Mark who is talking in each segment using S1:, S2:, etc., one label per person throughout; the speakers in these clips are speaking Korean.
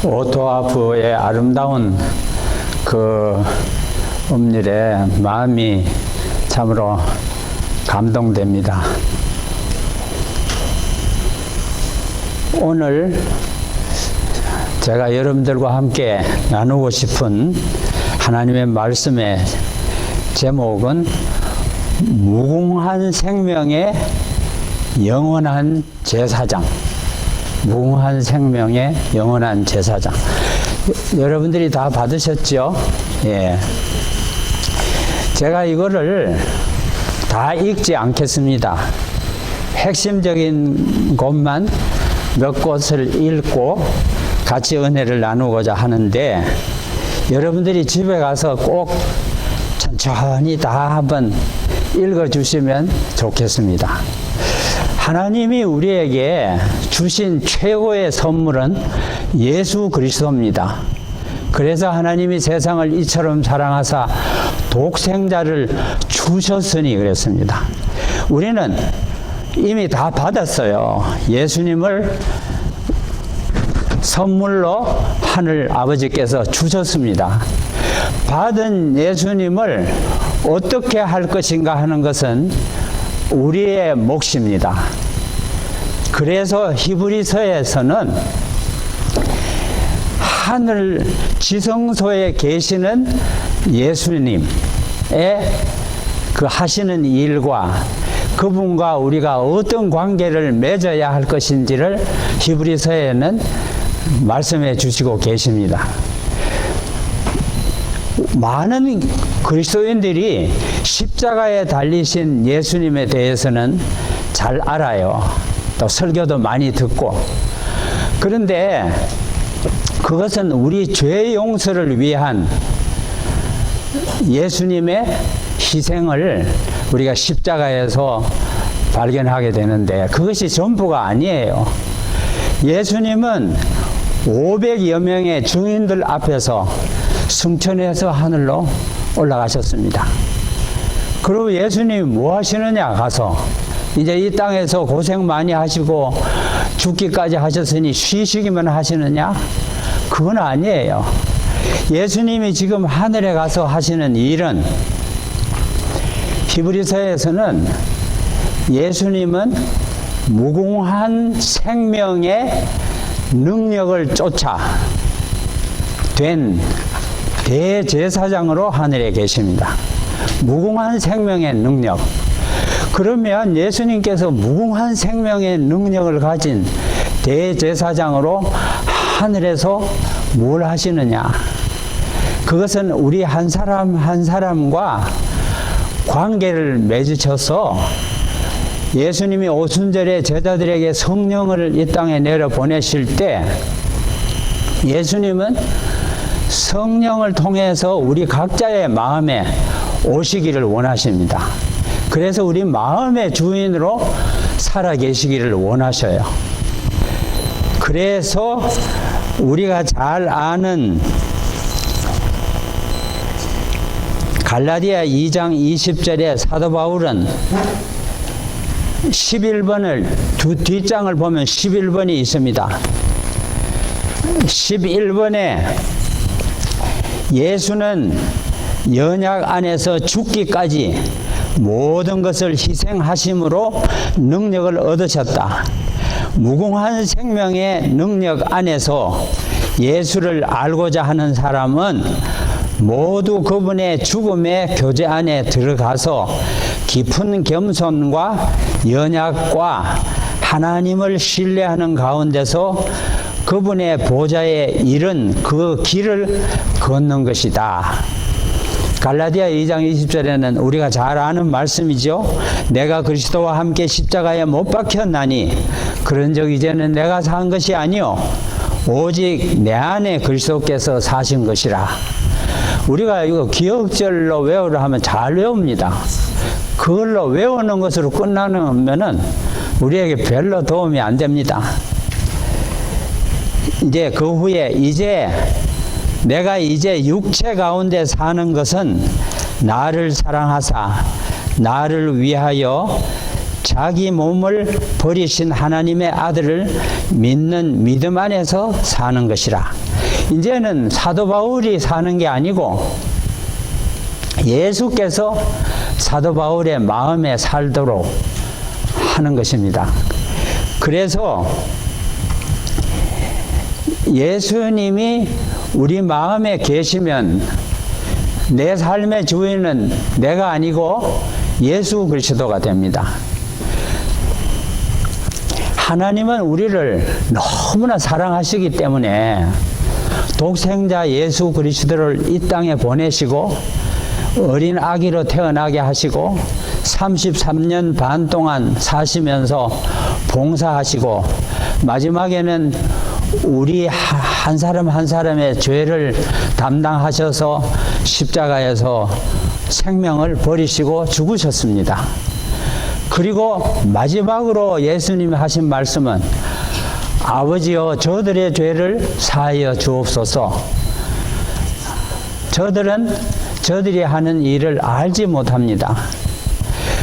S1: 오토아프의 아름다운 그 음률에 마음이 참으로 감동됩니다. 오늘 제가 여러분들과 함께 나누고 싶은 하나님의 말씀의 제목은 무궁한 생명의 영원한 제사장. 무궁한 생명의 영원한 제사장. 여러분들이 다 받으셨죠? 예. 제가 이거를 다 읽지 않겠습니다. 핵심적인 곳만 몇 곳을 읽고 같이 은혜를 나누고자 하는데, 여러분들이 집에 가서 꼭 천천히 다 한번 읽어주시면 좋겠습니다. 하나님이 우리에게 주신 최고의 선물은 예수 그리스도입니다. 그래서 하나님이 세상을 이처럼 사랑하사 독생자를 주셨으니 그랬습니다. 우리는 이미 다 받았어요. 예수님을 선물로 하늘 아버지께서 주셨습니다. 받은 예수님을 어떻게 할 것인가 하는 것은 우리의 몫입니다. 그래서 히브리서에서는 하늘 지성소에 계시는 예수님의 그 하시는 일과 그분과 우리가 어떤 관계를 맺어야 할 것인지를 히브리서에는 말씀해 주시고 계십니다. 많은 그리스도인들이 십자가에 달리신 예수님에 대해서는 잘 알아요. 또 설교도 많이 듣고. 그런데 그것은 우리 죄 용서를 위한 예수님의 희생을 우리가 십자가에서 발견하게 되는데, 그것이 전부가 아니에요. 예수님은 500여 명의 증인들 앞에서 승천해서 하늘로 올라가셨습니다. 그리고 예수님이 뭐 하시느냐, 가서 이제 이 땅에서 고생 많이 하시고 죽기까지 하셨으니 쉬시기만 하시느냐? 그건 아니에요. 예수님이 지금 하늘에 가서 하시는 일은, 히브리서에서는 예수님은 무궁한 생명의 능력을 쫓아 된 대제사장으로 하늘에 계십니다. 무궁한 생명의 능력. 그러면 예수님께서 무궁한 생명의 능력을 가진 대제사장으로 하늘에서 뭘 하시느냐? 그것은 우리 한 사람 한 사람과 관계를 맺으셔서 예수님이 오순절에 제자들에게 성령을 이 땅에 내려 보내실 때, 예수님은 성령을 통해서 우리 각자의 마음에 오시기를 원하십니다. 그래서 우리 마음의 주인으로 살아 계시기를 원하셔요. 그래서 우리가 잘 아는 갈라디아 2장 20절에 사도 바울은 11번을, 뒷장을 보면 11번이 있습니다. 11번에 예수는 연약 안에서 죽기까지 모든 것을 희생하심으로 능력을 얻으셨다. 무궁한 생명의 능력 안에서 예수를 알고자 하는 사람은 모두 그분의 죽음의 교제 안에 들어가서 깊은 겸손과 연약과 하나님을 신뢰하는 가운데서 그분의 보좌에 이른 그 길을 걷는 것이다. 갈라디아 2장 20절에는 우리가 잘 아는 말씀이죠. 내가 그리스도와 함께 십자가에 못 박혔나니 그런즉 이제는 내가 산 것이 아니요 오직 내 안에 그리스도께서 사신 것이라. 우리가 이거 기억절로 외우려 하면 잘 외웁니다. 그걸로 외우는 것으로 끝나면은 우리에게 별로 도움이 안 됩니다. 이제 그 후에 내가 이제 육체 가운데 사는 것은 나를 사랑하사 나를 위하여 자기 몸을 버리신 하나님의 아들을 믿는 믿음 안에서 사는 것이라. 이제는 사도 바울이 사는 게 아니고 예수께서 사도 바울의 마음에 살도록 하는 것입니다. 그래서 예수님이 우리 마음에 계시면 내 삶의 주인은 내가 아니고 예수 그리스도가 됩니다. 하나님은 우리를 너무나 사랑하시기 때문에 독생자 예수 그리스도를 이 땅에 보내시고 어린 아기로 태어나게 하시고 33년 반 동안 사시면서 봉사하시고 마지막에는 우리 한 사람 한 사람의 죄를 담당하셔서 십자가에서 생명을 버리시고 죽으셨습니다. 그리고 마지막으로 예수님이 하신 말씀은 아버지여 저들의 죄를 사하여 주옵소서. 저들은 저들이 하는 일을 알지 못합니다.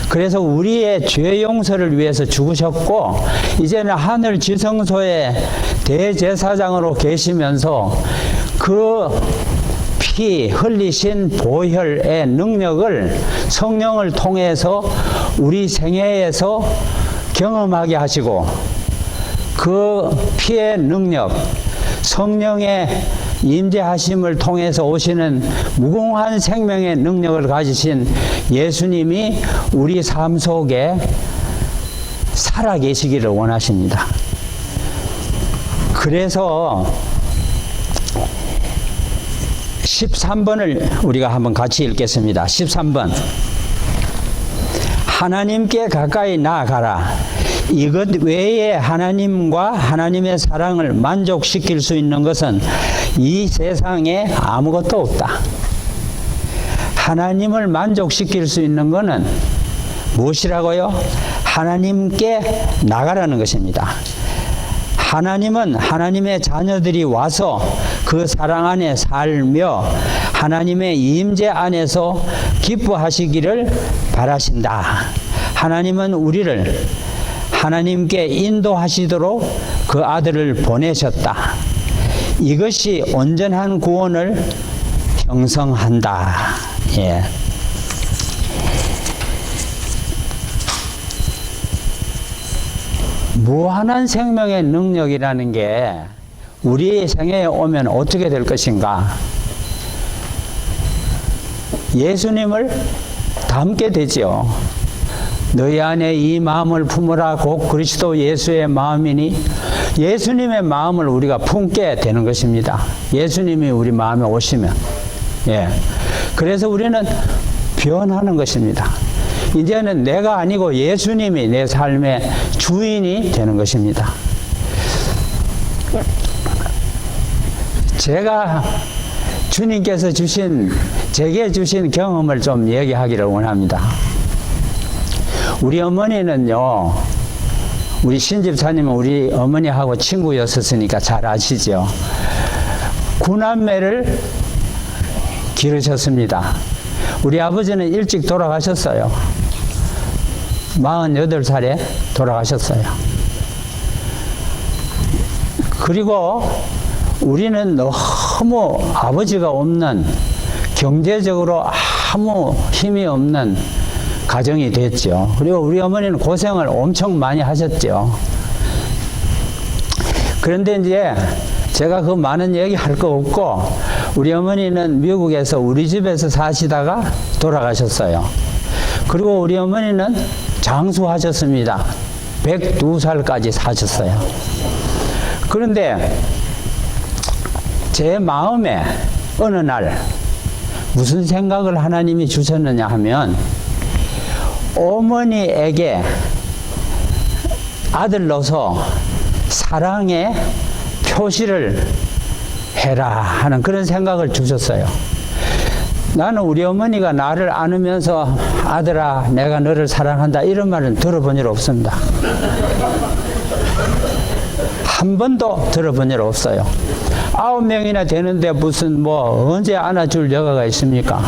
S1: 그래서 우리의 죄 용서를 위해서 죽으셨고 이제는 하늘 지성소의 대제사장으로 계시면서 그 피 흘리신 보혈의 능력을 성령을 통해서 우리 생애에서 경험하게 하시고 그 피의 능력, 성령의 임재하심을 통해서 오시는 무궁한 생명의 능력을 가지신 예수님이 우리 삶 속에 살아계시기를 원하십니다. 그래서 13번을 우리가 한번 같이 읽겠습니다. 13번. 하나님께 가까이 나아가라. 이것 외에 하나님과 하나님의 사랑을 만족시킬 수 있는 것은 이 세상에 아무것도 없다. 하나님을 만족시킬 수 있는 것은 무엇이라고요? 하나님께 나가라는 것입니다. 하나님은 하나님의 자녀들이 와서 그 사랑 안에 살며 하나님의 임재 안에서 기뻐하시기를 바라신다. 하나님은 우리를 하나님께 인도하시도록 그 아들을 보내셨다. 이것이 온전한 구원을 형성한다. 예. 무한한 생명의 능력이라는 게 우리 생애에 오면 어떻게 될 것인가? 예수님을 닮게 되지요. 너희 안에 이 마음을 품으라 곧 그리스도 예수의 마음이니 예수님의 마음을 우리가 품게 되는 것입니다. 예수님이 우리 마음에 오시면. 예. 그래서 우리는 변하는 것입니다. 이제는 내가 아니고 예수님이 내 삶의 주인이 되는 것입니다. 제가 주님께서 제게 주신 경험을 좀 얘기하기를 원합니다. 우리 어머니는요, 우리 신집사님은 우리 어머니하고 친구였었으니까 잘 아시죠? 9남매를 기르셨습니다. 우리 아버지는 일찍 돌아가셨어요. 48살에 돌아가셨어요. 그리고 우리는 너무 아버지가 없는, 경제적으로 아무 힘이 없는 가정이 됐죠. 그리고 우리 어머니는 고생을 엄청 많이 하셨죠. 그런데 이제 제가 그 많은 얘기 할 거 없고, 우리 어머니는 미국에서 우리 집에서 사시다가 돌아가셨어요. 그리고 우리 어머니는 장수하셨습니다. 102살까지 사셨어요. 그런데 제 마음에 어느 날 무슨 생각을 하나님이 주셨느냐 하면, 어머니에게 아들로서 사랑의 표시를 해라 하는 그런 생각을 주셨어요. 나는 우리 어머니가 나를 안으면서 아들아 내가 너를 사랑한다 이런 말은 들어본 일 없습니다. 한 번도 들어본 일 없어요. 9명이나 되는데 무슨 언제 안아줄 여가가 있습니까?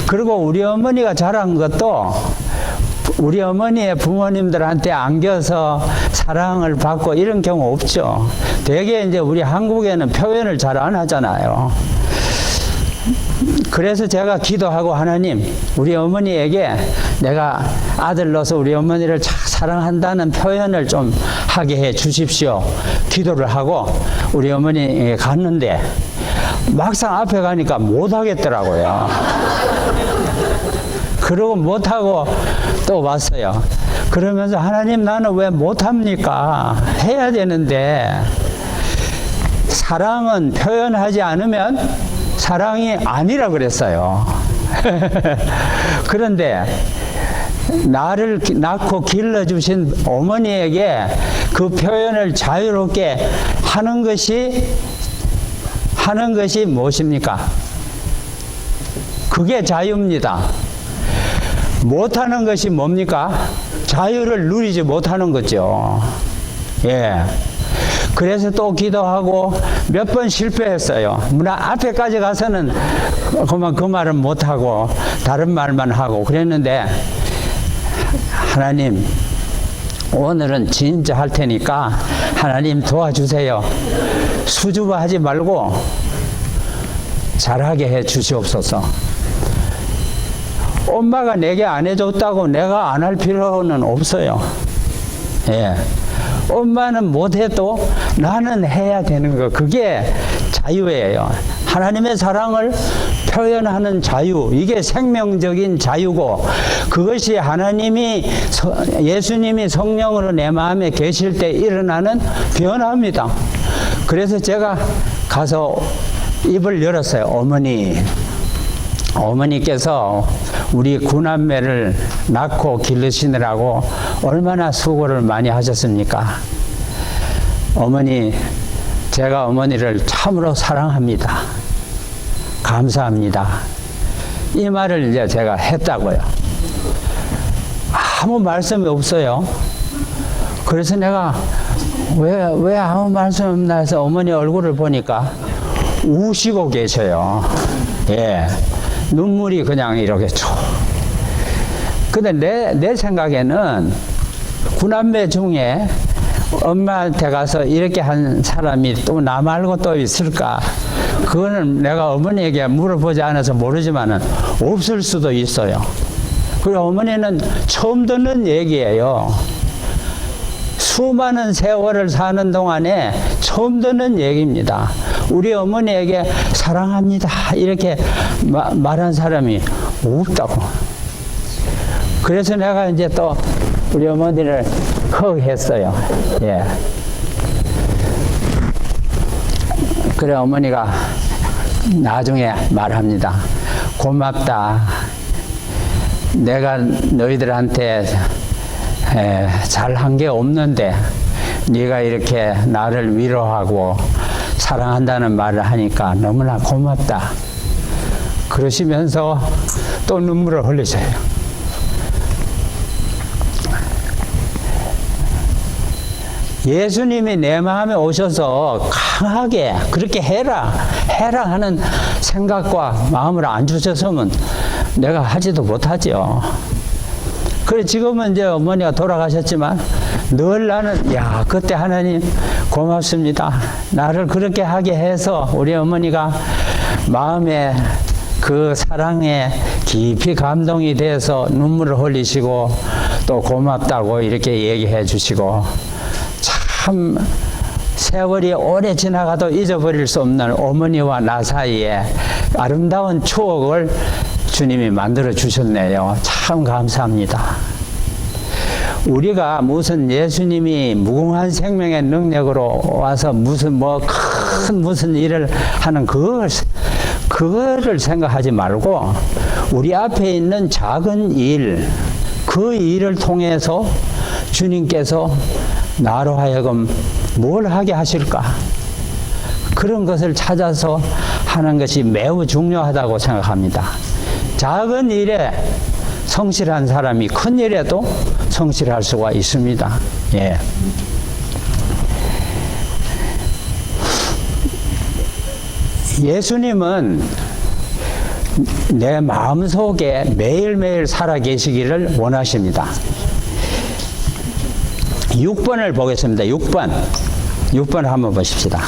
S1: 그리고 우리 어머니가 잘한 것도 우리 어머니의 부모님들한테 안겨서 사랑을 받고 이런 경우 없죠. 대개 이제 우리 한국에는 표현을 잘 안 하잖아요. 그래서 제가 기도하고, 하나님, 우리 어머니에게 내가 아들로서 우리 어머니를 사랑한다는 표현을 좀 하게 해 주십시오. 기도를 하고 우리 어머니에 갔는데 막상 앞에 가니까 못 하겠더라고요. 그러고 못하고 또 왔어요. 그러면서 하나님, 나는 왜 못합니까? 해야 되는데. 사랑은 표현하지 않으면 사랑이 아니라 그랬어요. 그런데 나를 낳고 길러주신 어머니에게 그 표현을 자유롭게 하는 것이 무엇입니까? 그게 자유입니다. 못하는 것이 뭡니까? 자유를 누리지 못하는 거죠. 예. 그래서 또 기도하고 몇 번 실패했어요. 문 앞에까지 가서는 그만 그 말은 못하고 다른 말만 하고 그랬는데, 하나님, 오늘은 진짜 할 테니까 하나님 도와주세요. 수줍어하지 말고 잘하게 해 주시옵소서. 엄마가 내게 안 해줬다고 내가 안 할 필요는 없어요. 예. 엄마는 못해도 나는 해야 되는 거, 그게 자유예요. 하나님의 사랑을 표현하는 자유, 이게 생명적인 자유고, 그것이 하나님이, 예수님이 성령으로 내 마음에 계실 때 일어나는 변화입니다. 그래서 제가 가서 입을 열었어요. 어머니께서 우리 구남매를 낳고 기르시느라고 얼마나 수고를 많이 하셨습니까? 어머니, 제가 어머니를 참으로 사랑합니다. 감사합니다. 이 말을 이제 제가 했다고요. 아무 말씀이 없어요. 그래서 내가 왜 아무 말씀 없나 해서 어머니 얼굴을 보니까 우시고 계셔요. 예. 눈물이 그냥 이렇게 쭉. 근데 내 생각에는 구남매 중에 엄마한테 가서 이렇게 한 사람이 또 나 말고 또 있을까? 그거는 내가 어머니에게 물어보지 않아서 모르지만은 없을 수도 있어요. 그리고 어머니는 처음 듣는 얘기예요. 수많은 세월을 사는 동안에 처음 듣는 얘기입니다. 우리 어머니에게 사랑합니다 이렇게 말한 사람이 없다고. 그래서 내가 이제 또 우리 어머니를 허그했어요. 예. 그래, 어머니가 나중에 말합니다. 고맙다. 내가 너희들한테 잘한 게 없는데 네가 이렇게 나를 위로하고 사랑한다는 말을 하니까 너무나 고맙다. 그러시면서 또 눈물을 흘리세요. 예수님이 내 마음에 오셔서 강하게 그렇게 해라 하는 생각과 마음을 안 주셨으면 내가 하지도 못하죠. 그래, 지금은 이제 어머니가 돌아가셨지만 늘 나는, 그때 하나님 고맙습니다. 나를 그렇게 하게 해서 우리 어머니가 마음에 그 사랑에 깊이 감동이 돼서 눈물을 흘리시고 또 고맙다고 이렇게 얘기해 주시고, 참 세월이 오래 지나가도 잊어버릴 수 없는 어머니와 나 사이에 아름다운 추억을 주님이 만들어 주셨네요. 참 감사합니다. 우리가 무슨 예수님이 무궁한 생명의 능력으로 와서 무슨 무슨 일을 하는 그거를 생각하지 말고 우리 앞에 있는 작은 일, 그 일을 통해서 주님께서 나로 하여금 뭘 하게 하실까? 그런 것을 찾아서 하는 것이 매우 중요하다고 생각합니다. 작은 일에 성실한 사람이 큰 일에도 성실할 수가 있습니다. 예. 예수님은 내 마음속에 매일매일 살아 계시기를 원하십니다. 6번을 보겠습니다. 6번. 6번을 한번 보십시다.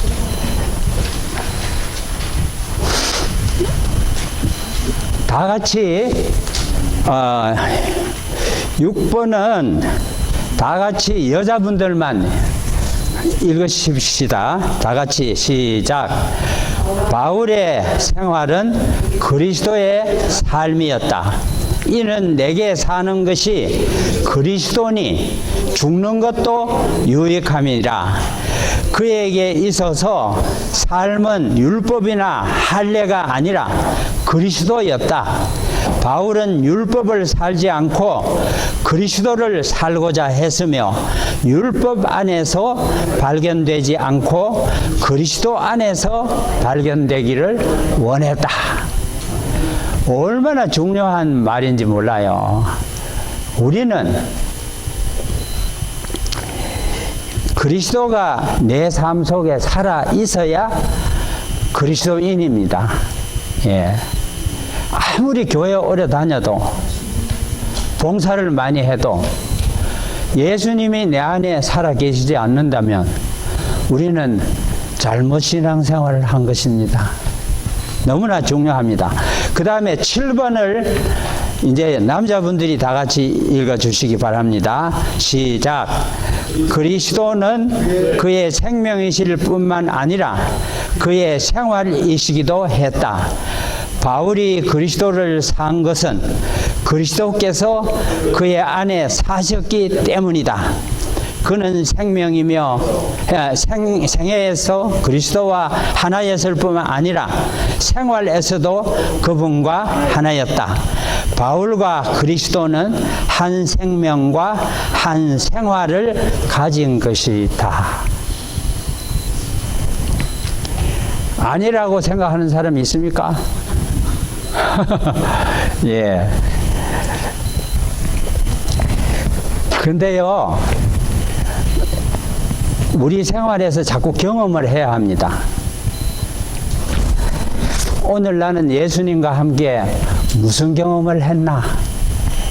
S1: 다 같이 6번은 다 같이 여자분들만 읽으십시다. 다 같이 시작. 바울의 생활은 그리스도의 삶이었다. 이는 내게 사는 것이 그리스도니 죽는 것도 유익함이라. 그에게 있어서 삶은 율법이나 할례가 아니라 그리스도였다. 바울은 율법을 살지 않고 그리스도를 살고자 했으며 율법 안에서 발견되지 않고 그리스도 안에서 발견되기를 원했다. 얼마나 중요한 말인지 몰라요. 우리는 그리스도가 내 삶 속에 살아 있어야 그리스도인입니다. 예. 아무리 교회 오래 다녀도 봉사를 많이 해도 예수님이 내 안에 살아 계시지 않는다면 우리는 잘못 신앙생활을 한 것입니다. 너무나 중요합니다. 그 다음에 7번을 이제 남자분들이 다 같이 읽어 주시기 바랍니다. 시작. 그리스도는 그의 생명이실 뿐만 아니라 그의 생활이시기도 했다. 바울이 그리스도를 산 것은 그리스도께서 그의 안에 사셨기 때문이다. 그는 생명이며 생애에서 그리스도와 하나였을 뿐만 아니라 생활에서도 그분과 하나였다. 바울과 그리스도는 한 생명과 한 생활을 가진 것이다. 아니라고 생각하는 사람이 있습니까? 예. 근데요, 우리 생활에서 자꾸 경험을 해야 합니다. 오늘 나는 예수님과 함께 무슨 경험을 했나?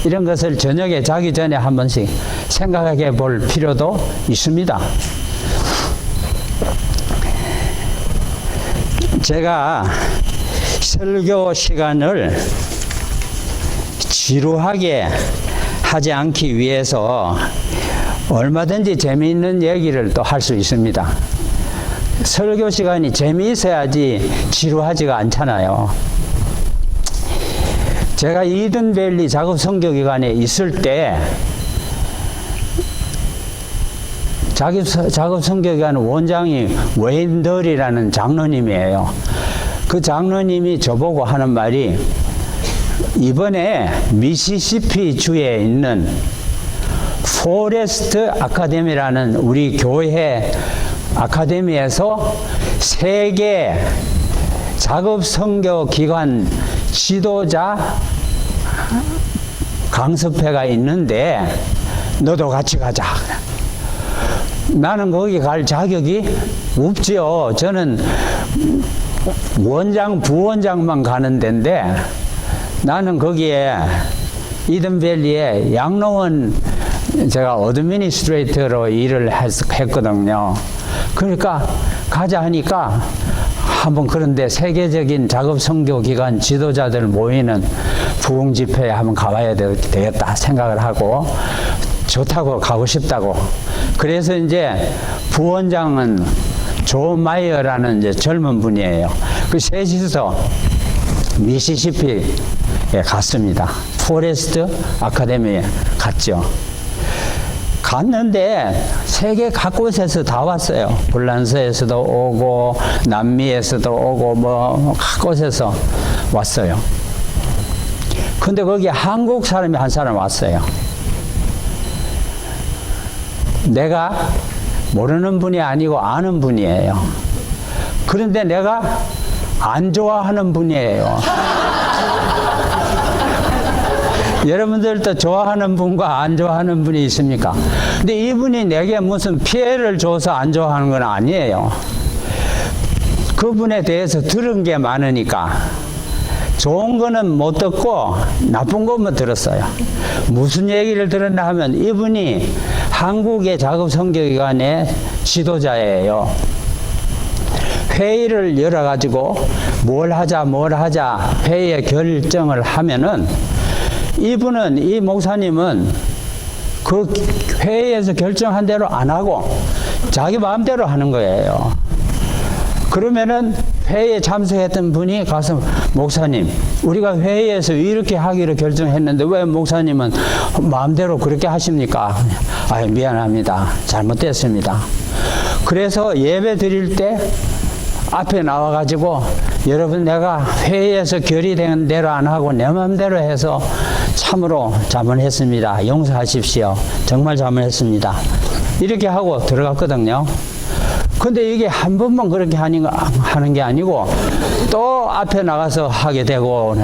S1: 이런 것을 저녁에 자기 전에 한 번씩 생각해 볼 필요도 있습니다. 제가 설교 시간을 지루하게 하지 않기 위해서 얼마든지 재미있는 얘기를 또 할 수 있습니다. 설교 시간이 재미있어야지 지루하지가 않잖아요. 제가 이든밸리 작업 선교 기간에 있을 때 작업 선교 기간 원장이 웨인덜이라는 장로님이에요. 그 장로님이 저보고 하는 말이 이번에 미시시피 주에 있는 포레스트 아카데미라는 우리 교회 아카데미에서 세계 작업 선교 기관 지도자 강습회가 있는데 너도 같이 가자. 나는 거기 갈 자격이 없지요. 저는 원장, 부원장만 가는 데인데 나는 거기에 이든밸리에 양로원 제가 어드미니스트레이터로 일을 했거든요. 그러니까 가자 하니까 한번 그런데 세계적인 작업 선교 기관 지도자들 모이는 부흥 집회에 한번 가봐야 되겠다 생각을 하고 좋다고 가고 싶다고. 그래서 이제 부원장은 조 마이어라는 이제 젊은 분이에요. 그 셋이서 미시시피에 갔습니다. 포레스트 아카데미에 갔죠. 갔는데 세계 각곳에서 다 왔어요. 불란서에서도 오고 남미에서도 오고 뭐 각곳에서 왔어요. 근데 거기 한국 사람이 한 사람 왔어요. 내가 모르는 분이 아니고 아는 분이에요. 그런데 내가 안 좋아하는 분이에요. 여러분들도 좋아하는 분과 안 좋아하는 분이 있습니까? 근데 이분이 내게 무슨 피해를 줘서 안 좋아하는 건 아니에요. 그분에 대해서 들은 게 많으니까 좋은 거는 못 듣고 나쁜 것만 들었어요. 무슨 얘기를 들었나 하면 이분이 한국의 작업 선교기관의 지도자예요. 회의를 열어가지고 뭘 하자 회의에 결정을 하면은 이분은, 이 목사님은 그 회의에서 결정한 대로 안 하고 자기 마음대로 하는 거예요. 그러면은 회의에 참석했던 분이 가서, 목사님, 우리가 회의에서 이렇게 하기로 결정했는데 왜 목사님은 마음대로 그렇게 하십니까? 아유, 미안합니다. 잘못됐습니다. 그래서 예배 드릴 때 앞에 나와가지고, 여러분, 내가 회의에서 결의된 대로 안 하고 내 마음대로 해서 참으로 잘못했습니다. 용서하십시오. 정말 잘못했습니다. 이렇게 하고 들어갔거든요. 근데 이게 한 번만 그렇게 하는 게 아니고 또 앞에 나가서 하게 되고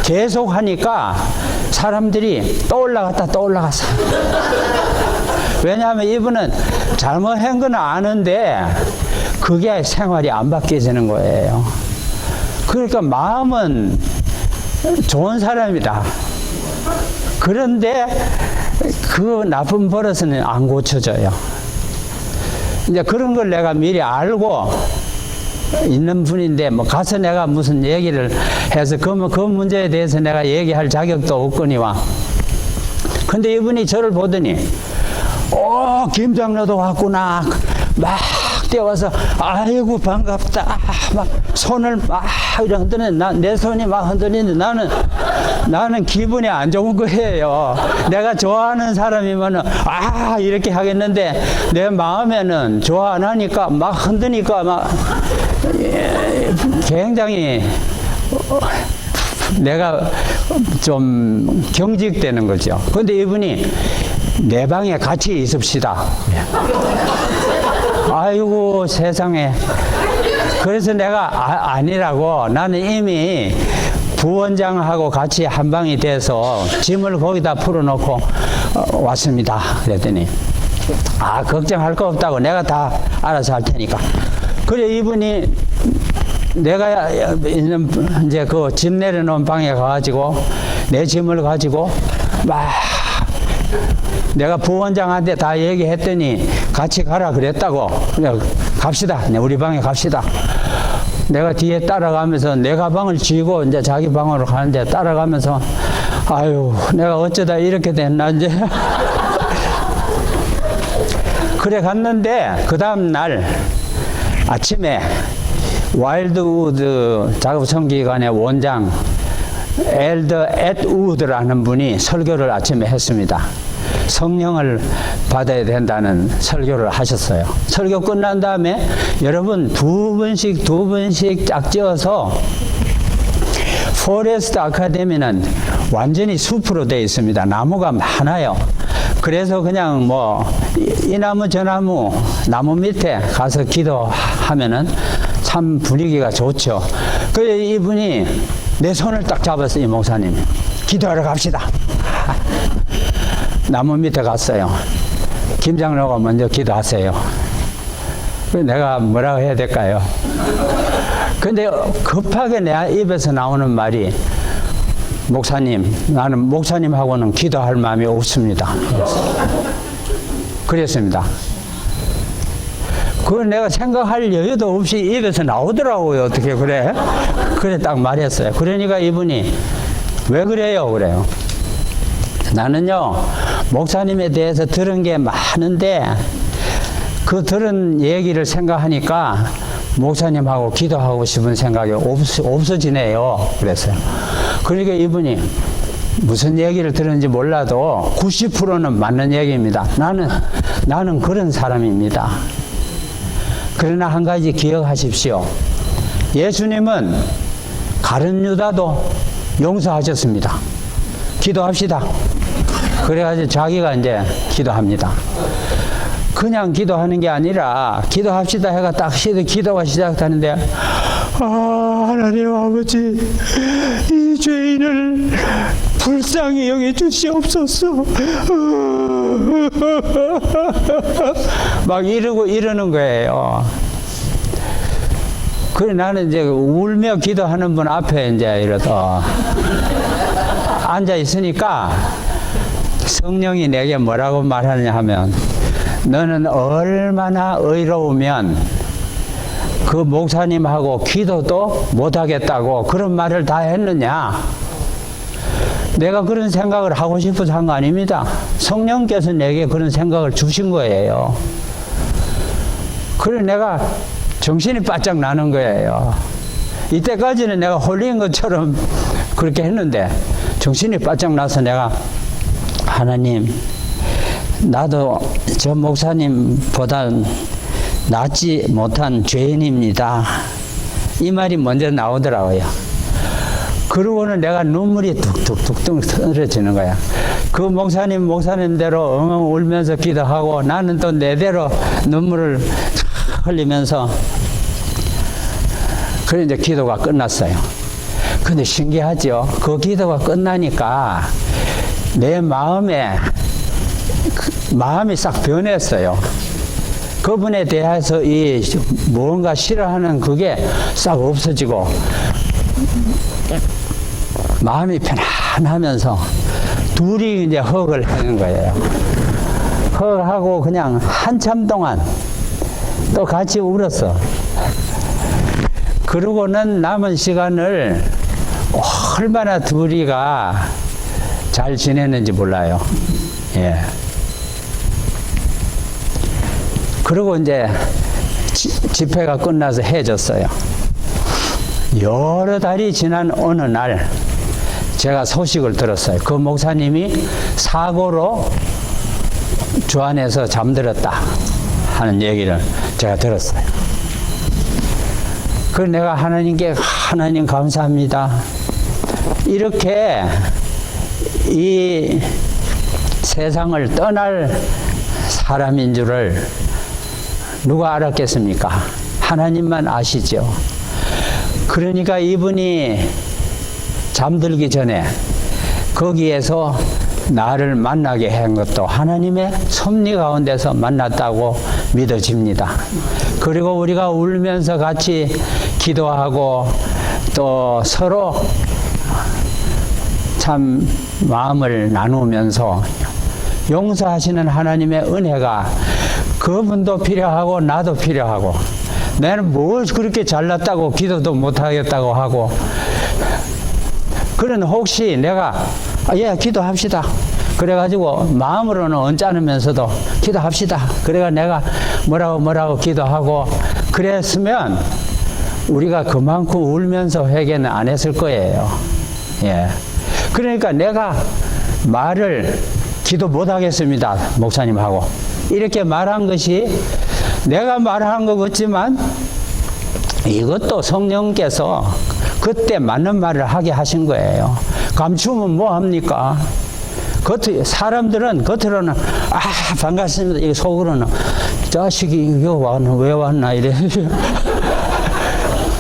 S1: 계속 하니까 사람들이 또 올라갔다 또 올라갔어. 왜냐하면 이분은 잘못한 건 아는데 그게 생활이 안 바뀌어지는 거예요. 그러니까 마음은 좋은 사람이다. 그런데 그 나쁜 버릇은 안 고쳐져요. 이제 그런 걸 내가 미리 알고 있는 분인데, 뭐 가서 내가 무슨 얘기를 해서 그 문제에 대해서 내가 얘기할 자격도 없거니와. 근데 이분이 저를 보더니, 김 장로도 왔구나. 막 뛰어와서, 아이고, 반갑다. 막 손을 막 흔드는데, 내 손이 막 흔들리는데 나는 기분이 안 좋은 거예요. 내가 좋아하는 사람이면은, 이렇게 하겠는데, 내 마음에는 좋아 안 하니까, 막 흔드니까, 막, 굉장히, 내가 좀 경직되는 거죠. 근데 이분이, 내 방에 같이 있읍시다. 아이고, 세상에. 그래서 내가 아니라고, 나는 이미 부원장하고 같이 한 방이 돼서 짐을 거기다 풀어놓고 왔습니다. 그랬더니, 걱정할 거 없다고, 내가 다 알아서 할 테니까. 그래, 이분이 내가 있는 이제 그 짐 내려놓은 방에 가가지고 내 짐을 가지고 막 내가 부원장한테 다 얘기했더니 같이 가라 그랬다고. 그냥 갑시다. 우리 방에 갑시다. 내가 뒤에 따라가면서 내 가방을 쥐고 이제 자기 방으로 가는데 따라가면서, 아유, 내가 어쩌다 이렇게 됐나 이제. 그래 갔는데 그 다음 날 아침에 와일드우드 작업선교기관의 원장 엘더 앳 우드라는 분이 설교를 아침에 했습니다. 성령을 받아야 된다는 설교를 하셨어요. 설교 끝난 다음에 여러분 두 번씩 짝지어서, 포레스트 아카데미는 완전히 숲으로 되어 있습니다. 나무가 많아요. 그래서 그냥 뭐 이 나무 저 나무 밑에 가서 기도하면은 참 분위기가 좋죠. 그래서 이분이 내 손을 딱 잡았어요. 이 목사님이. 기도하러 갑시다. 나무 밑에 갔어요. 김 장로가 먼저 기도하세요. 내가 뭐라고 해야 될까요? 근데 급하게 내 입에서 나오는 말이, 목사님, 나는 목사님하고는 기도할 마음이 없습니다. 그랬습니다. 그걸 내가 생각할 여유도 없이 입에서 나오더라고요. 어떻게 그래? 그래 딱 말했어요. 그러니까 이분이, 왜 그래요? 그래요. 나는요, 목사님에 대해서 들은 게 많은데 그 들은 얘기를 생각하니까 목사님하고 기도하고 싶은 생각이 없어지네요. 그랬어요. 그러니까 이분이 무슨 얘기를 들었는지 몰라도 90%는 맞는 얘기입니다. 나는 그런 사람입니다. 그러나 한 가지 기억하십시오. 예수님은 가룟 유다도 용서하셨습니다. 기도합시다. 그래가지고 자기가 이제 기도합니다. 그냥 기도하는 게 아니라 기도합시다 해가 딱 기도가 시작하는데, 하나님 아버지, 이 죄인을 불쌍히 여겨 주시옵소서. 막 이러는 거예요. 그래 나는 이제 울며 기도하는 분 앞에 이제 이러다 앉아 있으니까 성령이 내게 뭐라고 말하느냐 하면, 너는 얼마나 의로우면 그 목사님하고 기도도 못하겠다고 그런 말을 다 했느냐. 내가 그런 생각을 하고 싶어서 한 거 아닙니다. 성령께서 내게 그런 생각을 주신 거예요. 그래 내가 정신이 바짝 나는 거예요. 이때까지는 내가 홀린 것처럼 그렇게 했는데 정신이 바짝 나서 내가, 하나님, 나도 저 목사님보다 낫지 못한 죄인입니다. 이 말이 먼저 나오더라고요. 그러고는 내가 눈물이 뚝뚝뚝뚝 떨어지는 거야. 그 목사님대로 엉엉 울면서 기도하고 나는 또 내대로 눈물을 흘리면서, 그래 이제 기도가 끝났어요. 근데 신기하죠? 그 기도가 끝나니까 내 마음이 싹 변했어요. 그분에 대해서 이 무언가 싫어하는 그게 싹 없어지고 마음이 편안하면서 둘이 이제 헉을 하는 거예요. 헉하고 그냥 한참 동안 또 같이 울었어. 그러고는 남은 시간을 얼마나 둘이가 잘 지냈는지 몰라요. 예. 그리고 이제 집회가 끝나서 해졌어요. 여러 달이 지난 어느 날 제가 소식을 들었어요. 그 목사님이 사고로 주 안에서 잠들었다 하는 얘기를 제가 들었어요. 그래서 내가 하나님께, 하나님 감사합니다. 이렇게 이 세상을 떠날 사람인 줄을 누가 알았겠습니까? 하나님만 아시죠. 그러니까 이분이 잠들기 전에 거기에서 나를 만나게 한 것도 하나님의 섭리 가운데서 만났다고 믿어집니다. 그리고 우리가 울면서 같이 기도하고 또 서로 참 마음을 나누면서 용서하시는 하나님의 은혜가 그분도 필요하고 나도 필요하고, 나는 뭘 그렇게 잘났다고 기도도 못하겠다고 하고, 그런 혹시 내가 예 기도합시다 그래가지고 마음으로는 언짢으면서도 기도합시다 그래가 내가 뭐라고 기도하고 그랬으면 우리가 그만큼 울면서 회개는 안 했을 거예요. 예. 그러니까 내가 말을 기도 못하겠습니다 목사님하고 이렇게 말한 것이 내가 말한 것 같지만 이것도 성령께서 그때 맞는 말을 하게 하신 거예요. 감추면 뭐 합니까? 사람들은 겉으로는 반갑습니다. 이 속으로는 자식이 왜 왔나 이래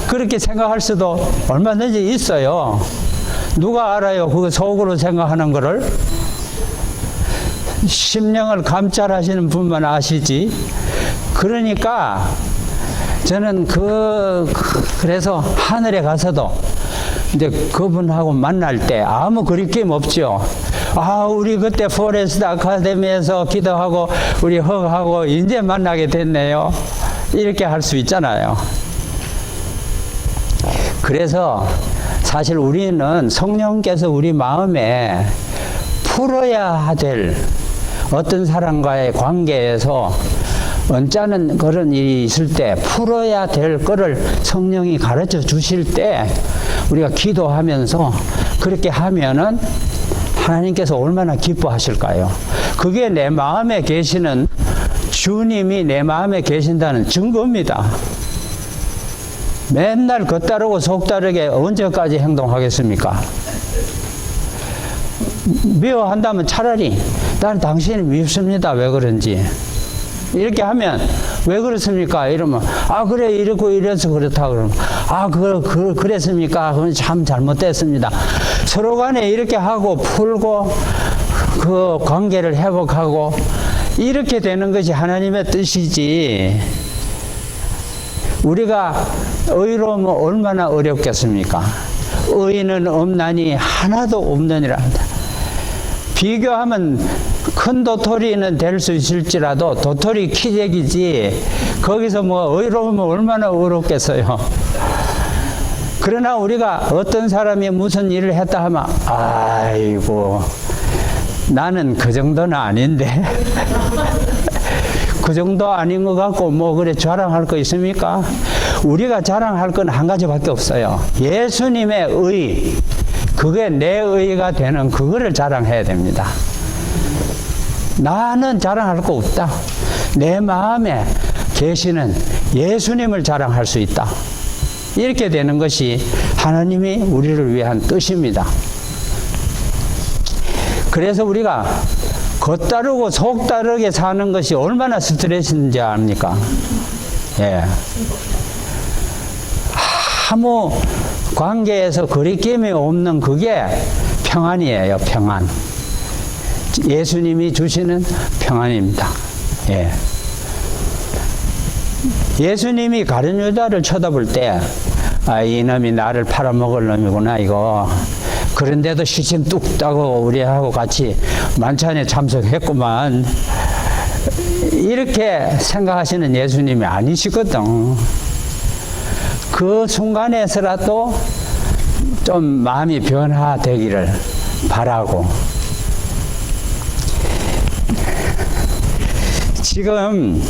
S1: 그렇게 생각할 수도 얼마든지 있어요. 누가 알아요? 그 속으로 생각하는 거를? 심령을 감찰하시는 분만 아시지. 그러니까 저는 그래서 하늘에 가서도 이제 그분하고 만날 때 아무 거리낌 없죠. 우리 그때 포레스트 아카데미에서 기도하고 우리 허하고 이제 만나게 됐네요. 이렇게 할 수 있잖아요. 그래서 사실 우리는 성령께서 우리 마음에 풀어야 될 어떤 사람과의 관계에서 언짢은 그런 일이 있을 때 풀어야 될 거를 성령이 가르쳐 주실 때 우리가 기도하면서 그렇게 하면은 하나님께서 얼마나 기뻐하실까요? 그게 내 마음에 계시는 주님이 내 마음에 계신다는 증거입니다. 맨날 겉다르고 속다르게 언제까지 행동하겠습니까? 미워한다면 차라리 나는 당신이 밉습니다. 왜 그런지. 이렇게 하면 왜 그렇습니까? 이러면 그래 이러고 이래서 그렇다 그러면 그랬습니까? 그건 참 잘못됐습니다. 서로 간에 이렇게 하고 풀고 그 관계를 회복하고 이렇게 되는 것이 하나님의 뜻이지. 우리가 의로우면 얼마나 어렵겠습니까? 의인은 없나니 하나도 없느니라. 비교하면 큰 도토리는 될 수 있을지라도 도토리 키재기지 거기서 뭐 의로우면 얼마나 의롭겠어요. 그러나 우리가 어떤 사람이 무슨 일을 했다 하면 아이고 나는 그 정도는 아닌데 그 정도 아닌 것 같고 뭐 그래 자랑할 거 있습니까? 우리가 자랑할 건 한 가지밖에 없어요. 예수님의 의, 그게 내 의가 되는 그거를 자랑해야 됩니다. 나는 자랑할 거 없다. 내 마음에 계시는 예수님을 자랑할 수 있다. 이렇게 되는 것이 하나님이 우리를 위한 뜻입니다. 그래서 우리가 겉다르고 속다르게 사는 것이 얼마나 스트레스인지 압니까? 예. 아무 관계에서 거리낌이 없는 그게 평안이에요, 평안. 예수님이 주시는 평안입니다. 예. 예수님이 가룟 유다를 쳐다볼 때, 아, 이놈이 나를 팔아먹을 놈이구나, 이거. 그런데도 시신 뚝 따고 우리하고 같이 만찬에 참석했구만. 이렇게 생각하시는 예수님이 아니시거든. 그 순간에서라도 좀 마음이 변화되기를 바라고. 지금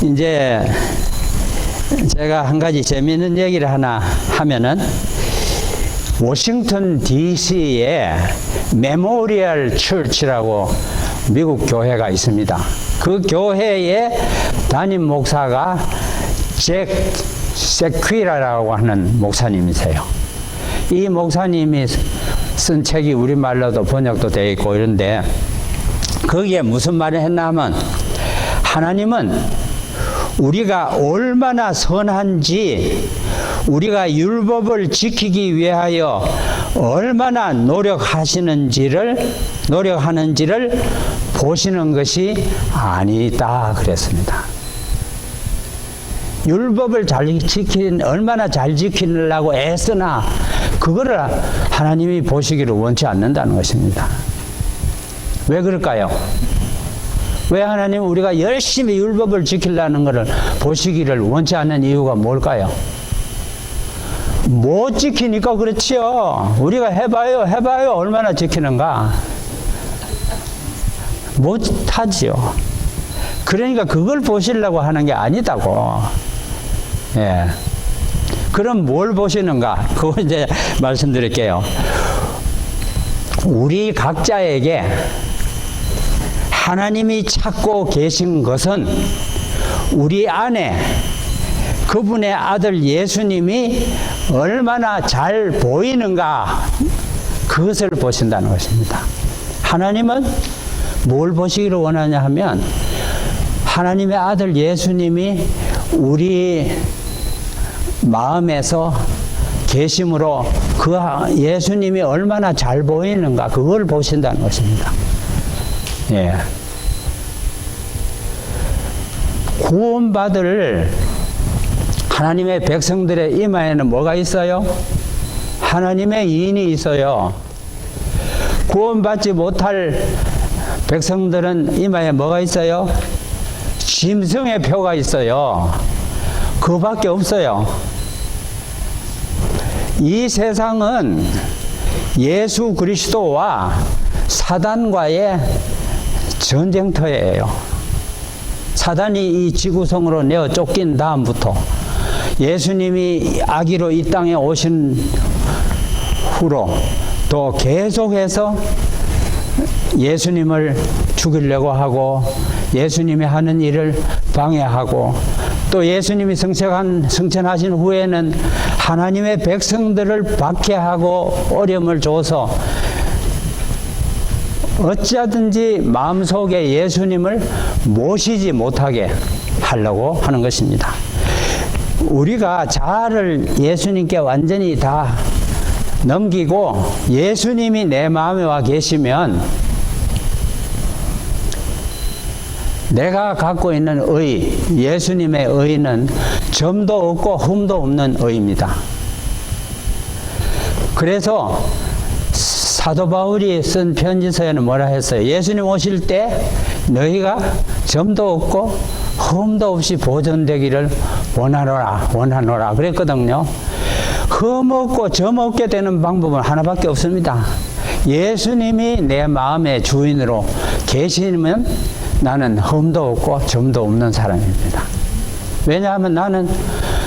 S1: 이제 제가 한 가지 재미있는 얘기를 하나 하면은 워싱턴 DC에 메모리얼 처치라고 미국 교회가 있습니다. 그 교회의 담임 목사가 잭 세퀴라라고 하는 목사님이세요. 이 목사님이 쓴 책이 우리말로도 번역도 되어 있고 이런데 거기에 무슨 말을 했나 하면 하나님은 우리가 얼마나 선한지 우리가 율법을 지키기 위하여 얼마나 노력하는지를 보시는 것이 아니다 그랬습니다. 율법을 얼마나 잘 지키려고 애쓰나 그거를 하나님이 보시기를 원치 않는다는 것입니다. 왜 그럴까요? 왜 하나님은 우리가 열심히 율법을 지키려는 것을 보시기를 원치 않는 이유가 뭘까요? 못 지키니까 그렇지요. 우리가 해봐요. 얼마나 지키는가. 못하지요. 그러니까 그걸 보시려고 하는 게 아니다고. 예. 그럼 뭘 보시는가? 그거 이제 말씀드릴게요. 우리 각자에게 하나님이 찾고 계신 것은 우리 안에 그분의 아들 예수님이 얼마나 잘 보이는가 그것을 보신다는 것입니다. 하나님은 뭘 보시기를 원하냐 하면 하나님의 아들 예수님이 우리 마음에서 계심으로 그 예수님이 얼마나 잘 보이는가 그걸 보신다는 것입니다. 예. 구원받을 하나님의 백성들의 이마에는 뭐가 있어요? 하나님의 인이 있어요. 구원받지 못할 백성들은 이마에 뭐가 있어요? 짐승의 표가 있어요. 그거밖에 없어요. 이 세상은 예수 그리스도와 사단과의 전쟁터예요. 사단이 이 지구성으로 내어 쫓긴 다음부터 예수님이 아기로 이 땅에 오신 후로 또 계속해서 예수님을 죽이려고 하고 예수님이 하는 일을 방해하고 또 예수님이 승천하신 후에는 하나님의 백성들을 박해하고 어려움을 줘서 어찌하든지 마음속에 예수님을 모시지 못하게 하려고 하는 것입니다. 우리가 자아를 예수님께 완전히 다 넘기고 예수님이 내 마음에 와 계시면 내가 갖고 있는 의, 예수님의 의는 점도 없고 흠도 없는 의입니다. 그래서 사도 바울이 쓴 편지서에는 뭐라 했어요? 예수님 오실 때 너희가 점도 없고 흠도 없이 보존되기를 원하노라 그랬거든요. 흠 없고 점 없게 되는 방법은 하나밖에 없습니다. 예수님이 내 마음의 주인으로 계시면 나는 흠도 없고 점도 없는 사람입니다. 왜냐하면 나는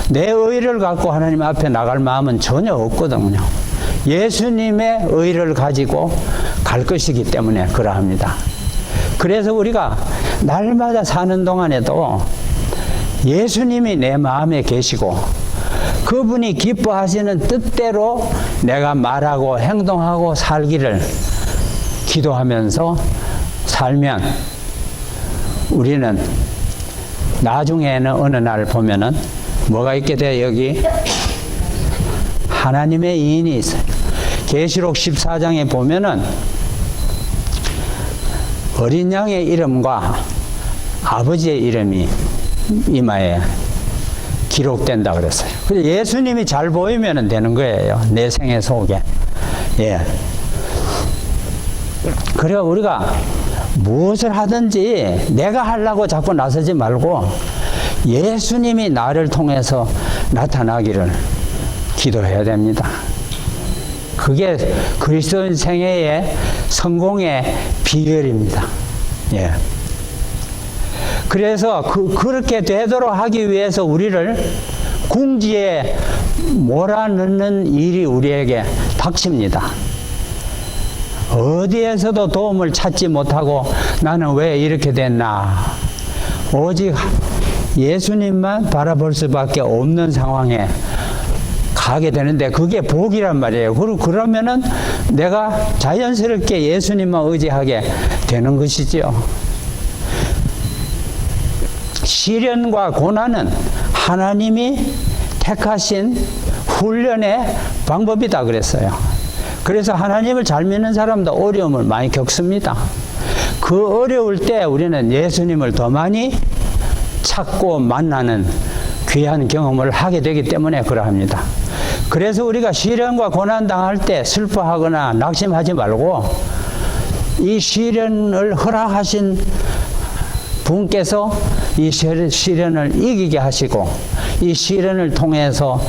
S1: 내 의를 갖고 하나님 앞에 나갈 마음은 전혀 없거든요. 예수님의 의를 가지고 갈 것이기 때문에 그러합니다. 그래서 우리가 날마다 사는 동안에도 예수님이 내 마음에 계시고 그분이 기뻐하시는 뜻대로 내가 말하고 행동하고 살기를 기도하면서 살면 우리는 나중에는 어느 날 보면은 뭐가 있게 돼요? 여기 하나님의 이인이 있어요. 계시록 14장에 보면은 어린 양의 이름과 아버지의 이름이 이마에 기록된다 그랬어요. 그래서 예수님이 잘 보이면 되는 거예요. 내 생애 속에. 예. 그래서 우리가 무엇을 하든지 내가 하려고 자꾸 나서지 말고 예수님이 나를 통해서 나타나기를 기도해야 됩니다. 그게 그리스도인 생애의 성공의 비결입니다. 예. 그래서 그렇게 되도록 하기 위해서 우리를 궁지에 몰아넣는 일이 우리에게 닥칩니다. 어디에서도 도움을 찾지 못하고 나는 왜 이렇게 됐나. 오직 예수님만 바라볼 수밖에 없는 상황에 가게 되는데 그게 복이란 말이에요. 그러면은 내가 자연스럽게 예수님만 의지하게 되는 것이지요. 시련과 고난은 하나님이 택하신 훈련의 방법이다 그랬어요. 그래서 하나님을 잘 믿는 사람도 어려움을 많이 겪습니다. 그 어려울 때 우리는 예수님을 더 많이 찾고 만나는 귀한 경험을 하게 되기 때문에 그러합니다. 그래서 우리가 시련과 고난 당할 때 슬퍼하거나 낙심하지 말고 이 시련을 허락하신 분께서 이 시련을 이기게 하시고 이 시련을 통해서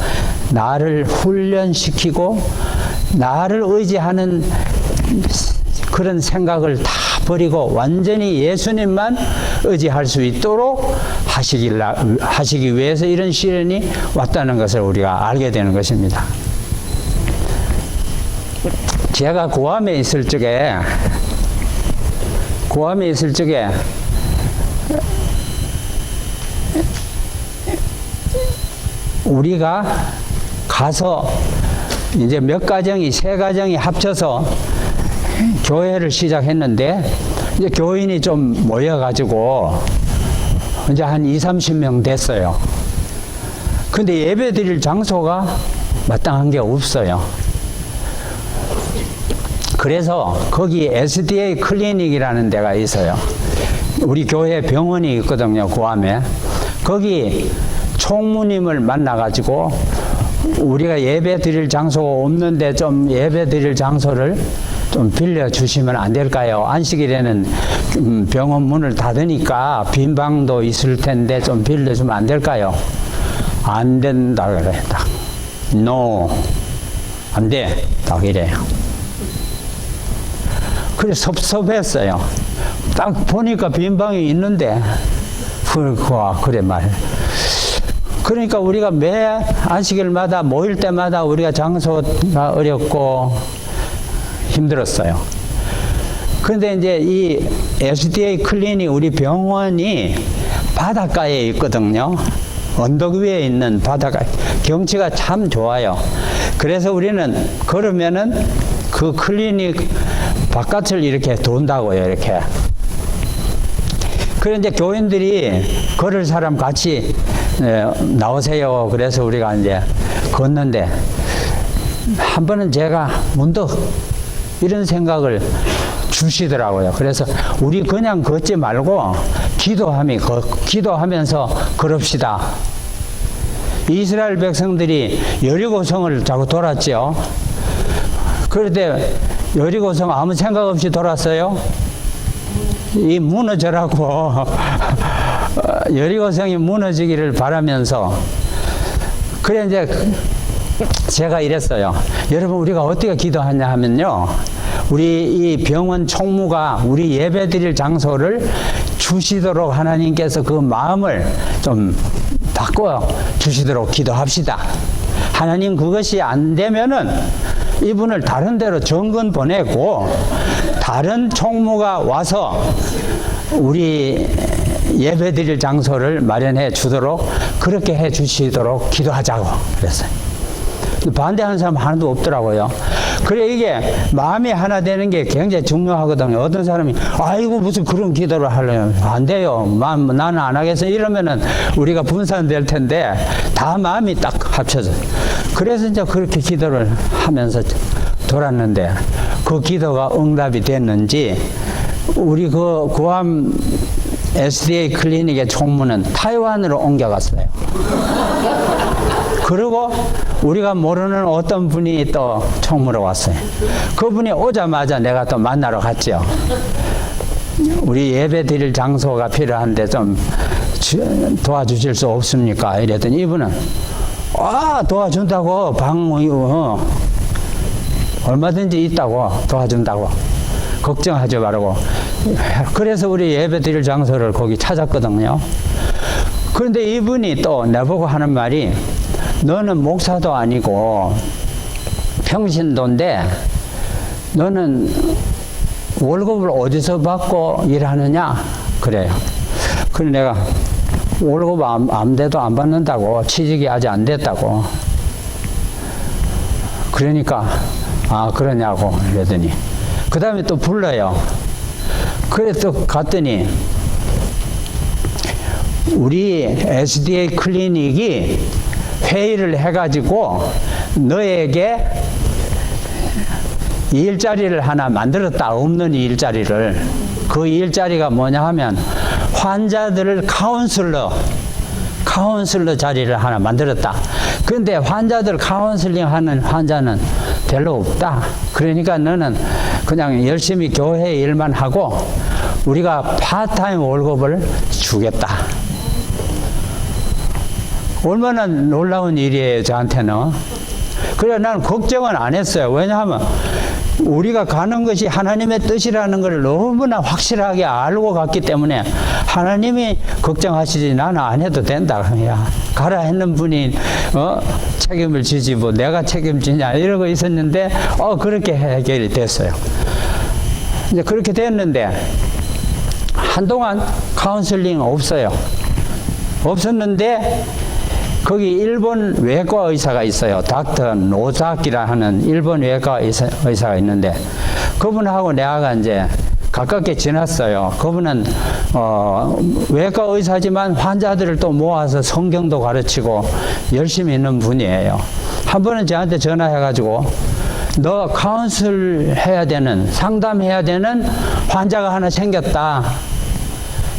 S1: 나를 훈련시키고 나를 의지하는 그런 생각을 다 버리고 완전히 예수님만 의지할 수 있도록 하시기 위해서 이런 시련이 왔다는 것을 우리가 알게 되는 것입니다. 제가 고암에 있을 적에 우리가 가서 이제 세 가정이 합쳐서 교회를 시작했는데 이제 교인이 좀 모여가지고 이제 한 20-30명 됐어요. 근데 예배 드릴 장소가 마땅한 게 없어요. 그래서 거기 SDA 클리닉이라는 데가 있어요. 우리 교회 병원이 있거든요, 고암에. 거기 총무님을 만나가지고 우리가 예배 드릴 장소가 없는데 좀 예배 드릴 장소를 좀 빌려주시면 안 될까요? 안식일에는 병원 문을 닫으니까 빈 방도 있을 텐데 좀 빌려주면 안 될까요? 안 된다 그래. 딱. No. 안 돼. 딱 이래요. 그래 섭섭했어요. 딱 보니까 빈 방이 있는데 그래 말. 그러니까 우리가 매 안식일마다 모일 때마다 우리가 장소가 어렵고 힘들었어요. 그런데 이제 이 SDA 클리닉 우리 병원이 바닷가에 있거든요. 언덕 위에 있는 바닷가. 경치가 참 좋아요. 그래서 우리는 걸으면은 그 클리닉 바깥을 이렇게 돈다고요, 이렇게. 그런데 교인들이 걸을 사람 같이 나오세요. 그래서 우리가 이제 걷는데 한 번은 제가 문득 이런 생각을 주시더라고요. 그래서 우리 그냥 걷지 말고 기도하면서 걸읍시다. 이스라엘 백성들이 여리고성을 자꾸 돌았죠. 그런데 여리고성 아무 생각 없이 돌았어요. 이 무너져라고 여리고성이 무너지기를 바라면서. 그래 이제 제가 이랬어요. 여러분 우리가 어떻게 기도하냐 하면요, 우리 이 병원 총무가 우리 예배드릴 장소를 주시도록 하나님께서 그 마음을 좀 바꿔 주시도록 기도합시다. 하나님 그것이 안 되면은 이분을 다른 데로 정근 보내고 다른 총무가 와서 우리 예배드릴 장소를 마련해 주도록, 그렇게 해 주시도록 기도하자고 그랬어요. 반대하는 사람 하나도 없더라고요. 그래 이게 마음이 하나 되는 게 굉장히 중요하거든요. 어떤 사람이 아이고 무슨 그런 기도를 하려면 안 돼요. 나는 안 하겠어. 이러면은 우리가 분산될 텐데 다 마음이 딱 합쳐져요. 그래서 이제 그렇게 기도를 하면서 돌았는데 그 기도가 응답이 됐는지 우리 그 구암 SDA 클리닉의 총무는 타이완으로 옮겨갔어요. 그리고 우리가 모르는 어떤 분이 또 총무로 왔어요. 그분이 오자마자 내가 또 만나러 갔죠. 우리 예배 드릴 장소가 필요한데 좀 도와주실 수 없습니까? 이랬더니 이분은 도와준다고, 얼마든지 있다고, 도와준다고, 걱정하지 말고. 그래서 우리 예배 드릴 장소를 거기 찾았거든요. 그런데 이분이 또 내보고 하는 말이, 너는 목사도 아니고 평신도인데 너는 월급을 어디서 받고 일하느냐? 그래요. 그래 내가 월급 아무데도 안 받는다고, 취직이 아직 안 됐다고. 그러니까 그러냐고 이러더니 그 다음에 또 불러요. 그래 또 갔더니 우리 SDA 클리닉이 회의를 해가지고 너에게 일자리를 하나 만들었다. 없는 일자리를. 그 일자리가 뭐냐 하면 환자들을 카운슬러 자리를 하나 만들었다. 그런데 환자들 카운슬링 하는 환자는 별로 없다. 그러니까 너는 그냥 열심히 교회 일만 하고 우리가 파트타임 월급을 주겠다. 얼마나 놀라운 일이에요, 저한테는. 그래 나는 걱정은 안 했어요. 왜냐하면 우리가 가는 것이 하나님의 뜻이라는 걸 너무나 확실하게 알고 갔기 때문에 하나님이 걱정하시지 나는 안 해도 된다. 야, 가라 했는 분이 책임을 지지 뭐 내가 책임지냐 이러고 있었는데 그렇게 해결이 됐어요. 이제 그렇게 됐는데 한동안 카운슬링 없었는데 거기 일본 외과 의사가 있어요. 닥터 노자키라 하는 일본 외과 의사가 있는데 그분하고 내가 이제 가깝게 지냈어요. 그분은 외과 의사지만 환자들을 또 모아서 성경도 가르치고 열심히 있는 분이에요. 한 번은 저한테 전화해가지고 너 카운슬 해야 되는, 상담해야 되는 환자가 하나 생겼다.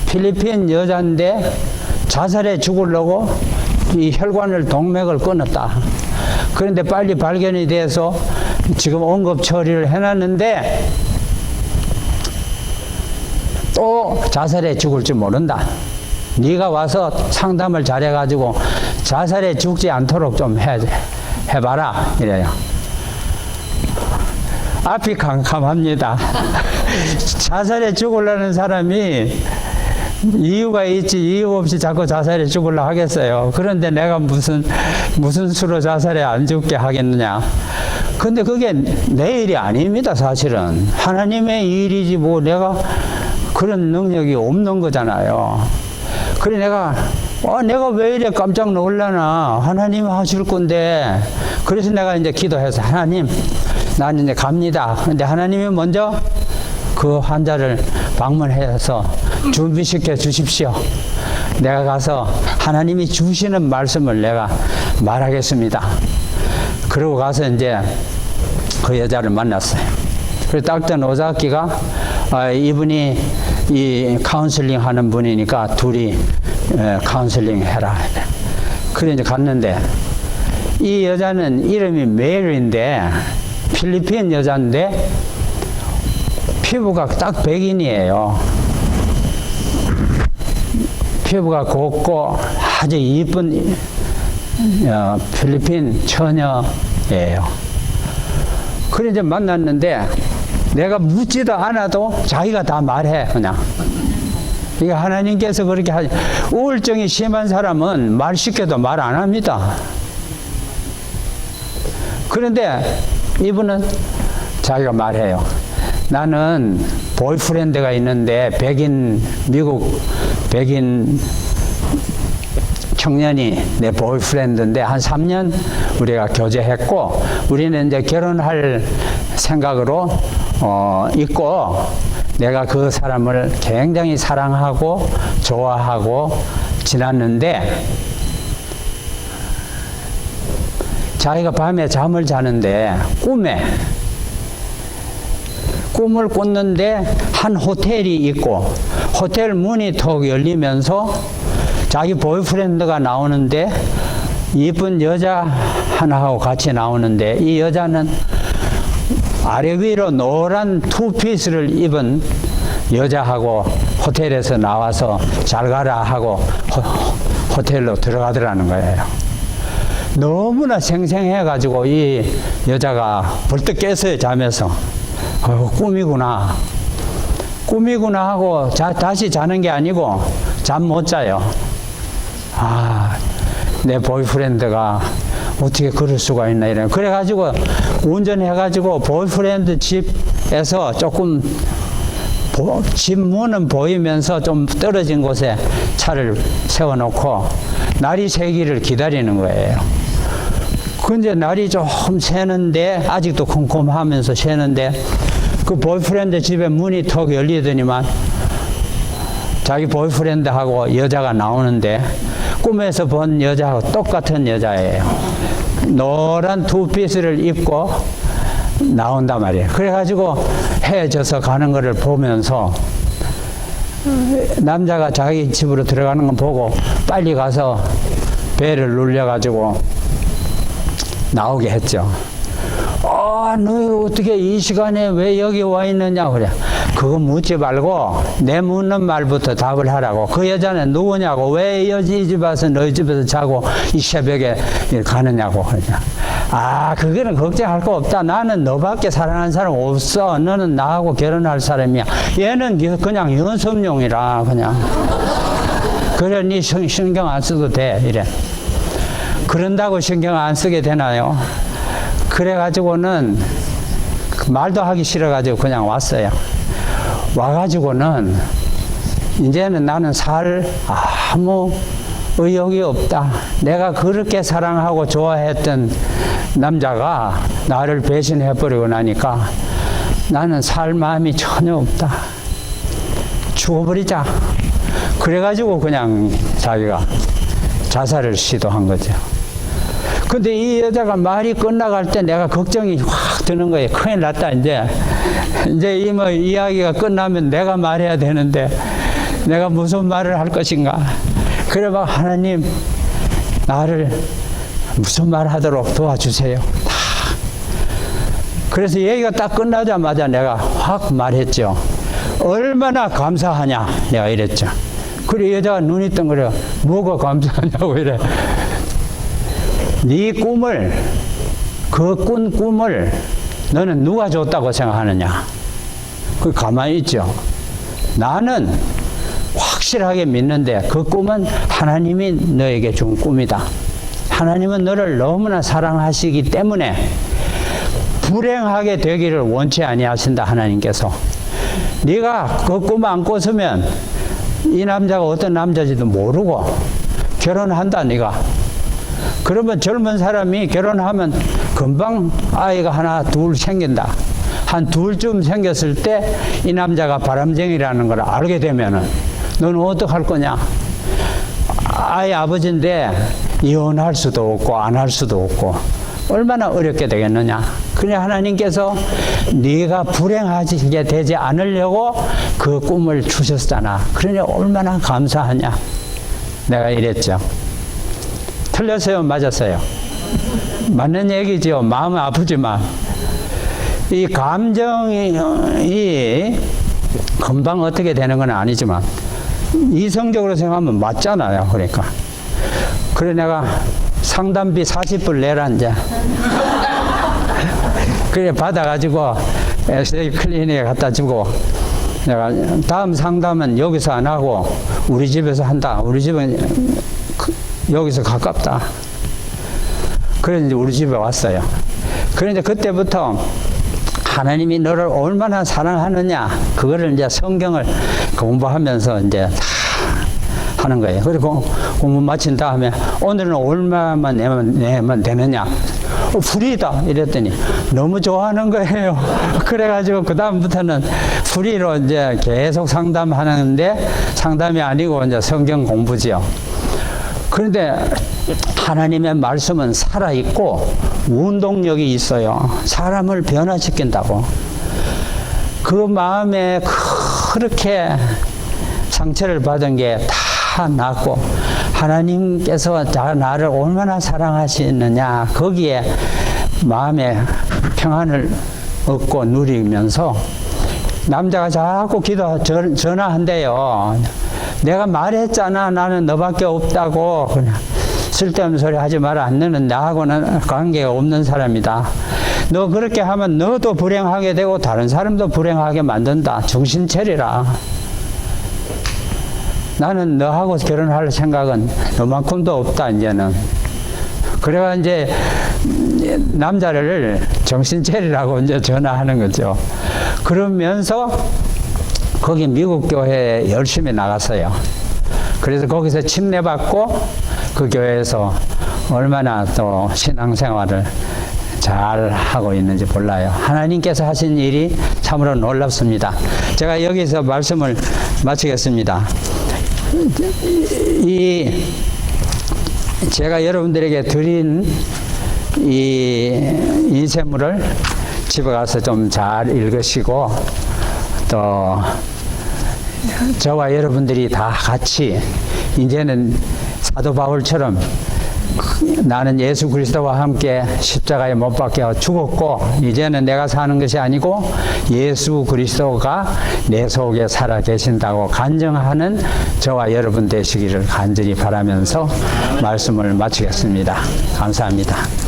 S1: 필리핀 여자인데 자살해 죽으려고 이 혈관을 동맥을 끊었다. 그런데 빨리 발견이 돼서 지금 응급 처리를 해놨는데 또 자살해 죽을지 모른다. 네가 와서 상담을 잘해가지고 자살해 죽지 않도록 좀 해봐라 이래요. 앞이 캄캄합니다. 자살해 죽으려는 사람이 이유가 있지 이유 없이 자꾸 자살해 죽으려 하겠어요. 그런데 내가 무슨 수로 자살해 안 죽게 하겠느냐. 근데 그게 내 일이 아닙니다. 사실은 하나님의 일이지 뭐 내가 그런 능력이 없는 거잖아요. 그래 내가 왜 이래 깜짝 놀라나. 하나님이 하실 건데. 그래서 내가 이제 기도해서 하나님 나는 이제 갑니다. 근데 하나님이 먼저 그 환자를 방문해서 준비시켜 주십시오. 내가 가서 하나님이 주시는 말씀을 내가 말하겠습니다. 그러고 가서 이제 그 여자를 만났어요. 그래서 닥터 노자키가 이분이 이 카운슬링 하는 분이니까 둘이 카운슬링 해라. 그래 이제 갔는데 이 여자는 이름이 메리인데 필리핀 여자인데 피부가 딱 백인이에요. 피부가 곱고 아주 이쁜 필리핀 처녀예요. 그래 이제 만났는데 내가 묻지도 않아도 자기가 다 말해 그냥. 이게 하나님께서 그렇게 하지. 우울증이 심한 사람은 말 시켜도 말 안 합니다. 그런데 이분은 자기가 말해요. 나는 보이프렌드가 있는데 미국 백인 청년이 내 보이프렌드인데 한 3년 우리가 교제했고 우리는 이제 결혼할 생각으로 있고 내가 그 사람을 굉장히 사랑하고 좋아하고 지났는데 자기가 밤에 잠을 자는데 꿈을 꿨는데 한 호텔이 있고 호텔 문이 톡 열리면서 자기 보이프렌드가 나오는데 이쁜 여자 하나하고 같이 나오는데 이 여자는 아래 위로 노란 투피스를 입은 여자하고 호텔에서 나와서 잘 가라 하고 호텔로 들어가더라는 거예요. 너무나 생생해가지고 이 여자가 벌떡 깼어요. 잠에서. 꿈이구나 하고 다시 자는 게 아니고 잠 못 자요. 내 보이프렌드가 어떻게 그럴 수가 있나 이래. 그래가지고 운전해가지고 보이프렌드 집에서 조금 집 문은 보이면서 좀 떨어진 곳에 차를 세워놓고 날이 새기를 기다리는 거예요. 근데 날이 조금 새는데 아직도 컴컴하면서 새는데 그 보이프렌드 집에 문이 턱 열리더니만 자기 보이프렌드하고 여자가 나오는데 꿈에서 본 여자하고 똑같은 여자예요. 노란 투피스를 입고 나온단 말이에요. 그래가지고 헤어져서 가는 것을 보면서 남자가 자기 집으로 들어가는 거 보고 빨리 가서 배를 눌려가지고 나오게 했죠. 너 어떻게 이 시간에 왜 여기 와 있느냐 그래. 그거 묻지 말고 내 묻는 말부터 답을 하라고. 그 여자는 누구냐고. 왜 이 집 와서 너희 집에서 자고 이 새벽에 가느냐고. 그거는 걱정할 거 없다. 나는 너밖에 사랑하는 사람 없어. 너는 나하고 결혼할 사람이야. 얘는 그냥 연습용이라 그냥. 그래 니 신경 안 써도 돼 이래. 그런다고 신경 안 쓰게 되나요? 그래가지고는 말도 하기 싫어가지고 그냥 왔어요. 와가지고는 이제는 나는 살 아무 의욕이 없다. 내가 그렇게 사랑하고 좋아했던 남자가 나를 배신해버리고 나니까 나는 살 마음이 전혀 없다. 죽어버리자. 그래가지고 그냥 자기가 자살을 시도한 거죠. 근데 이 여자가 말이 끝나갈 때 내가 걱정이 확 드는 거예요. 큰일 났다, 이제 이 이야기가 끝나면 내가 말해야 되는데 내가 무슨 말을 할 것인가. 그래 봐, 하나님, 나를 무슨 말 하도록 도와주세요. 그래서 얘기가 딱 끝나자마자 내가 확 말했죠. 얼마나 감사하냐, 내가 이랬죠. 그래, 여자가 눈이 뜬거려. 뭐가 감사하냐고 이래. 네 꿈을, 그 꾼 꿈을 너는 누가 줬다고 생각하느냐? 그 가만히 있죠. 나는 확실하게 믿는데 그 꿈은 하나님이 너에게 준 꿈이다. 하나님은 너를 너무나 사랑하시기 때문에 불행하게 되기를 원치 아니하신다. 하나님께서. 네가 그 꿈 안 꿨으면 이 남자가 어떤 남자인지도 모르고 결혼한다. 네가. 그러면 젊은 사람이 결혼하면 금방 아이가 하나 둘 생긴다. 한 둘쯤 생겼을 때 이 남자가 바람쟁이라는 걸 알게 되면은 너는 어떡할 거냐? 아이 아버지인데 이혼할 수도 없고 안 할 수도 없고 얼마나 어렵게 되겠느냐? 그래 하나님께서 네가 불행하게 되지 않으려고 그 꿈을 주셨잖아. 그러니 얼마나 감사하냐? 내가 이랬죠. 틀렸어요? 맞았어요? 맞는 얘기죠. 마음은 아프지만. 이 감정이 금방 어떻게 되는 건 아니지만 이성적으로 생각하면 맞잖아요. 그러니까. 그래 내가 상담비 40불 내라 이제. 그래 받아가지고 SA 클리닉에 갖다 주고 내가 다음 상담은 여기서 안 하고 우리 집에서 한다. 우리 집은 여기서 가깝다. 그래 이제 우리 집에 왔어요. 그래 이제 그때부터 하나님이 너를 얼마나 사랑하느냐 그거를 이제 성경을 공부하면서 이제 다 하는 거예요. 그리고 공부 마친 다음에 오늘은 얼마만 내면 되느냐 프리다 이랬더니 너무 좋아하는 거예요. 그래가지고 그 다음부터는 프리로 이제 계속 상담하는데 상담이 아니고 이제 성경 공부지요. 그런데 하나님의 말씀은 살아있고 운동력이 있어요. 사람을 변화시킨다고. 그 마음에 그렇게 상처를 받은 게 다 낫고 하나님께서 나를 얼마나 사랑하시느냐 거기에 마음에 평안을 얻고 누리면서 남자가 자꾸 전화한대요. 내가 말했잖아. 나는 너밖에 없다고. 그냥 쓸데없는 소리 하지 마라. 너는 나하고는 관계가 없는 사람이다. 너 그렇게 하면 너도 불행하게 되고 다른 사람도 불행하게 만든다. 정신 차리라. 나는 너하고 결혼할 생각은 너만큼도 없다. 이제는. 그래가 이제 남자를 정신 차리라고 이제 전화하는 거죠. 그러면서 거기 미국 교회에 열심히 나갔어요. 그래서 거기서 침례받고 그 교회에서 얼마나 또 신앙생활을 잘 하고 있는지 몰라요. 하나님께서 하신 일이 참으로 놀랍습니다. 제가 여기서 말씀을 마치겠습니다. 제가 여러분들에게 드린 이 인쇄물을 집에 가서 좀 잘 읽으시고 또 저와 여러분들이 다 같이 이제는 사도 바울처럼 나는 예수 그리스도와 함께 십자가에 못 박혀 죽었고 이제는 내가 사는 것이 아니고 예수 그리스도가 내 속에 살아 계신다고 간증하는 저와 여러분 되시기를 간절히 바라면서 말씀을 마치겠습니다. 감사합니다.